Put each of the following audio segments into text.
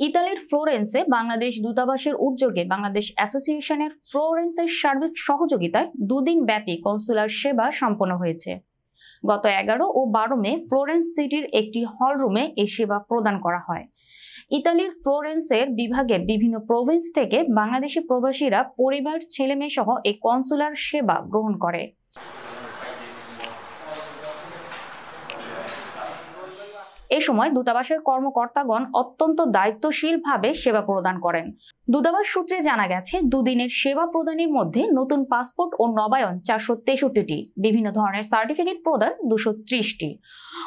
ইতালির ফ্লোরেন্সে বাংলাদেশ দূতাবাসের উদ্যোগে বাংলাদেশ অ্যাসোসিয়েশনের ফ্লোরেন্সের সার্বিক সহযোগিতায় দুদিন ব্যাপী কনসুলার সেবা সম্পন্ন হয়েছে। গত 11 ও 12 মে ফ্লোরেন্স সিটির একটি হলরুমে এই সেবা প্রদান করা হয়। ইতালির ফ্লোরেন্সের বিভাগের বিভিন্ন প্রভিন্স থেকে বাংলাদেশি প্রবাসীরা পরিবার, ছেলেমেয়ে সহ এই কনসুলার সেবা গ্রহণ করে। এ সময় দূতাবাসের কর্মকর্তাগণ অত্যন্ত দায়িত্বশীলভাবে সেবা প্রদান করেন। দূতাবাস সূত্রে জানা গেছে, দুদিনের সেবা প্রদানের মধ্যে নতুন পাসপোর্ট ও নবায়ন 463টি, বিভিন্ন ধরনের সার্টিফিকেট প্রদান 230টি,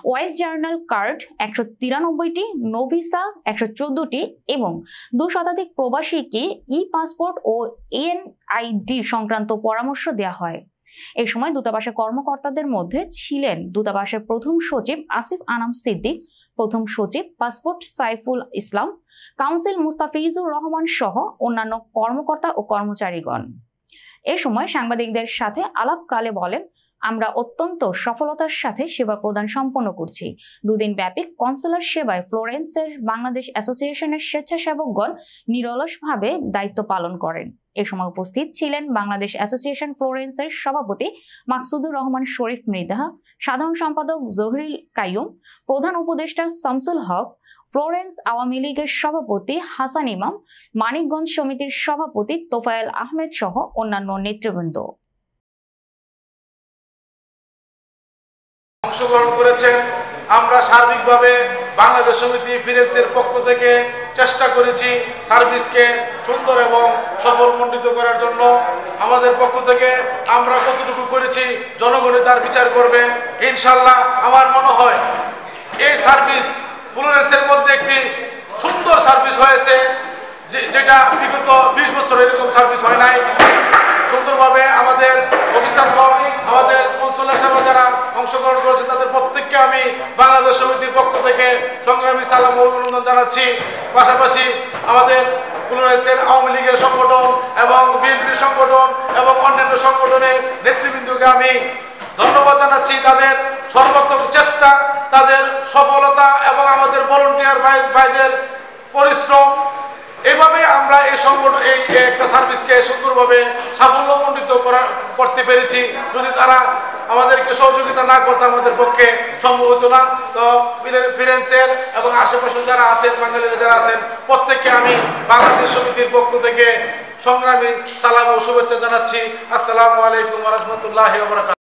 ওয়াইস জার্নাল কার্ড 193টি, নোভিসা 114টি এবং 2 শতাধিক প্রবাসীকে ই পাসপোর্ট ও এনআইডি সংক্রান্ত পরামর্শ দেওয়া হয়। এই সময় দূতাবাসের কর্মকর্তাদের মধ্যে ছিলেন দূতাবাসের প্রথম সচিব আসিফ আনাম সিদ্দিক, প্রথম সচিব পাসপোর্ট সাইফুল ইসলাম, কাউন্সিল মুস্তাফিজুর রহমান সহ অন্যান্য কর্মকর্তা ও কর্মচারীগণ। এ সময় সাংবাদিকদের সাথে আলাপকালে বলেন, আমরা অত্যন্ত সফলতার সাথে সেবা প্রদান সম্পন্ন করছি। দুদিন ব্যাপী কনসুলার সেবায় ফ্লোরেন্সের বাংলাদেশ অ্যাসোসিয়েশনের স্বেচ্ছাসেবকগণ নিরলসভাবে দায়িত্ব পালন করেন। এ সময় উপস্থিত ছিলেন বাংলাদেশ অ্যাসোসিয়েশন ফ্লোরেন্সের সভাপতি মাকসুদুর রহমান শরীফ মৃধা, সাধারণ সম্পাদক জহিরুল কাইয়ুম, প্রধান উপদেষ্টা শামসুল হক, ফ্লোরেন্স আওয়ামী লীগের সভাপতি হাসান ইমাম, মানিকগঞ্জ সমিতির সভাপতি তোফায়েল আহমেদ সহ অন্যান্য নেতৃবৃন্দ অংশগ্রহণ করেছেন। আমরা সার্বিকভাবে বাংলাদেশ সমিতি ফ্লোরেন্সের পক্ষ থেকে চেষ্টা করেছি সার্ভিসকে সুন্দর এবং সফলমণ্ডিত করার জন্য। আমাদের পক্ষ থেকে আমরা কতটুকু করেছি জনগণই তার বিচার করবে। ইনশাআল্লাহ আমার মনে হয় এই সার্ভিস ফ্লোরেন্সের মধ্যে একটি সুন্দর সার্ভিস হয়েছে, যেটা বিগত 20 বছর এরকম সার্ভিস হয় নাই। সুন্দরভাবে আমাদের অফিসারগণ, আমাদের কনসুলার সেবা যারা অংশগ্রহণ করেছে তাদের প্রত্যেককে আমি বাংলাদেশ সমিতির পক্ষ থেকে সংগ্রামী সালাম ও অভিনন্দন জানাচ্ছি। পাশাপাশি আমাদের ফ্লোরেন্সের আওয়ামী লীগের সংগঠন এবং বিএনপির সংগঠন এবং অন্যান্য সংগঠনের নেতৃবৃন্দকে আমি ধন্যবাদ জানাচ্ছি। তাদের সর্বাত্মক চেষ্টা, তাদের সফলতা এবং আমাদের ভলান্টিয়ার ভাইদের পরিশ্রম, এইভাবে আমরা এই সংগঠন এই একটা সার্ভিসকে সুন্দরভাবে সাফল্যমণ্ডিত করতে পেরেছি। যদি তারা আমাদেরকে সহযোগিতা না করতে আমাদের পক্ষে সম্ভব হতো না। তো ফ্লোরেন্সের এবং আশেপাশে যারা আছেন, বাঙালিরা যারা আছেন, প্রত্যেককে আমি বাংলাদেশ সমিতির পক্ষ থেকে সংগ্রামী সালাম ও শুভেচ্ছা জানাচ্ছি। আসসালামু আলাইকুম ওয়া রাহমাতুল্লাহি ওয়া বারাকাতুহু।